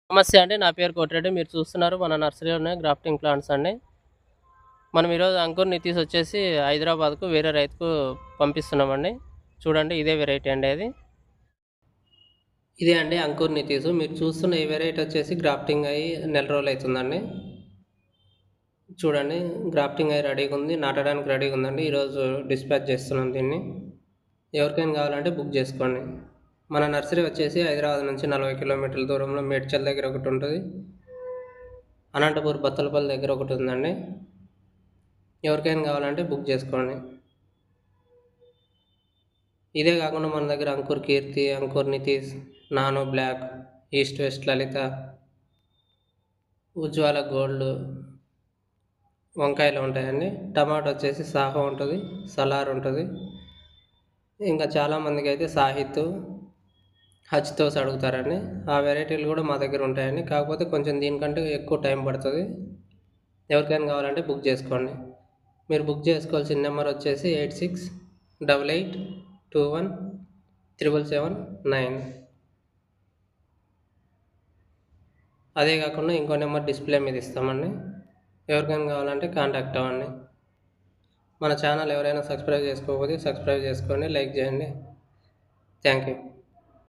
నమస్తే అండి. నా పేరు కోటిరెడ్డి. మీరు చూస్తున్నారు మన నర్సరీలోనే గ్రాఫ్టింగ్ ప్లాంట్స్ అండి. మనం ఈరోజు అంకుర్‌ని తీసుకొచ్చేసి హైదరాబాద్‌కు వేరే రైతుకు పంపిస్తున్నామండి. చూడండి ఇదే వెరైటీ అండి అది. ఇదే అండి అంకుర్ నితీసు. మీరు చూస్తున్న ఈ వెరైటీ వచ్చేసి గ్రాఫ్టింగ్ అయ్యి నెల రోజులు అవుతుందండి. చూడండి గ్రాఫ్టింగ్ అయ్యి రెడీగా ఉంది. నాటడానికి రెడీగా ఉందండి. ఈరోజు డిస్పాచ్ చేస్తున్నాం దీన్ని. ఎవరికైనా కావాలంటే బుక్ చేసుకోండి. మన నర్సరీ వచ్చేసి హైదరాబాద్ నుంచి 40 కిలోమీటర్ల దూరంలో మేడ్చల్ దగ్గర ఒకటి ఉంటుంది. అనంతపూర్ బత్తలపల్లి దగ్గర ఒకటి ఉందండి. ఎవరికైనా కావాలంటే బుక్ చేసుకోండి. ఇదే కాకుండా మన దగ్గర Ankur Keerthi, Ankur Nitish, nano black, east west Lalitha, Ujwala gold, వంకాయలు ఉంటాయండి. టమాటో వచ్చేసి సాహో ఉంటుంది, సలార్ ఉంటుంది. ఇంకా చాలామందికి అయితే సాహిత్, హచ్తోస్ అడుగుతారండి. ఆ వెరైటీలు కూడా మా దగ్గర ఉంటాయండి. కాకపోతే కొంచెం దీనికంటే ఎక్కువ టైం పడుతుంది. ఎవరికైనా కావాలంటే బుక్ చేసుకోండి. మీరు బుక్ చేసుకోవాల్సిన నెంబర్ వచ్చేసి 8688217779. అదే కాకుండా ఇంకో నెంబర్ డిస్ప్లే మీద ఇస్తామండి. ఎవరికైనా కావాలంటే కాంటాక్ట్ అవ్వండి. మన ఛానల్ ఎవరైనా సబ్స్క్రైబ్ చేసుకోకపోతే సబ్స్క్రైబ్ చేసుకోండి, లైక్ చేయండి. Thank you.